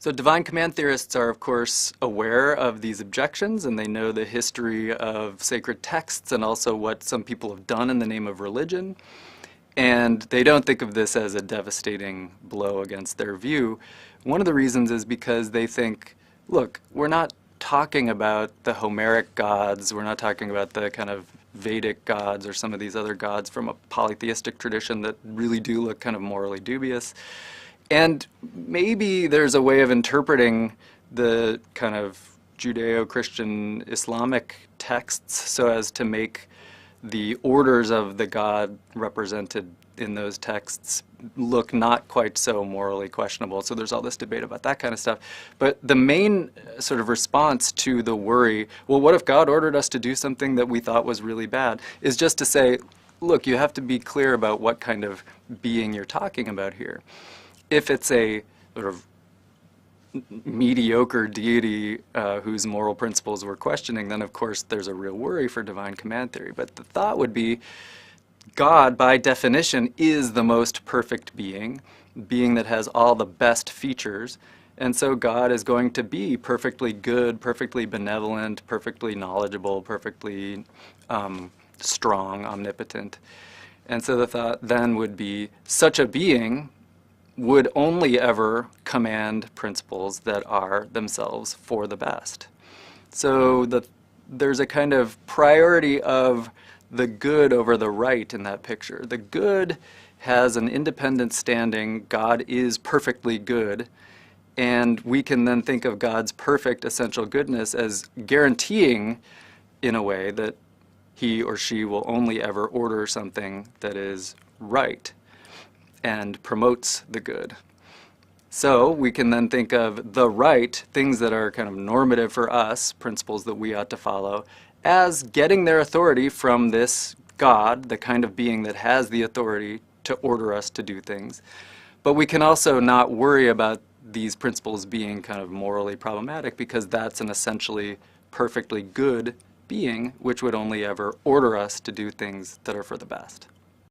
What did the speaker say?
So divine command theorists are, of course, aware of these objections, and they know the history of sacred texts and also what some people have done in the name of religion. And they don't think of this as a devastating blow against their view. One of the reasons is because they think, look, we're not talking about the Homeric gods, we're not talking about the kind of Vedic gods or some of these other gods from a polytheistic tradition that really do look kind of morally dubious. And maybe there's a way of interpreting the kind of Judeo-Christian Islamic texts so as to make the orders of the God represented in those texts look not quite so morally questionable. So there's all this debate about that kind of stuff. But the main sort of response to the worry, well, what if God ordered us to do something that we thought was really bad, is just to say, look, you have to be clear about what kind of being you're talking about here. If it's a sort of mediocre deity whose moral principles we're questioning, then of course there's a real worry for divine command theory. But the thought would be, God, by definition, is the most perfect being that has all the best features, and so God is going to be perfectly good, perfectly benevolent, perfectly knowledgeable, perfectly strong, omnipotent. And so the thought then would be, such a being would only ever command principles that are themselves for the best. So there's a kind of priority of the good over the right in that picture. The good has an independent standing. God is perfectly good. And we can then think of God's perfect essential goodness as guaranteeing, in a way, that he or she will only ever order something that is right and promotes the good. So we can then think of the right, things that are kind of normative for us, principles that we ought to follow, as getting their authority from this God, the kind of being that has the authority to order us to do things. But we can also not worry about these principles being kind of morally problematic, because that's an essentially perfectly good being which would only ever order us to do things that are for the best.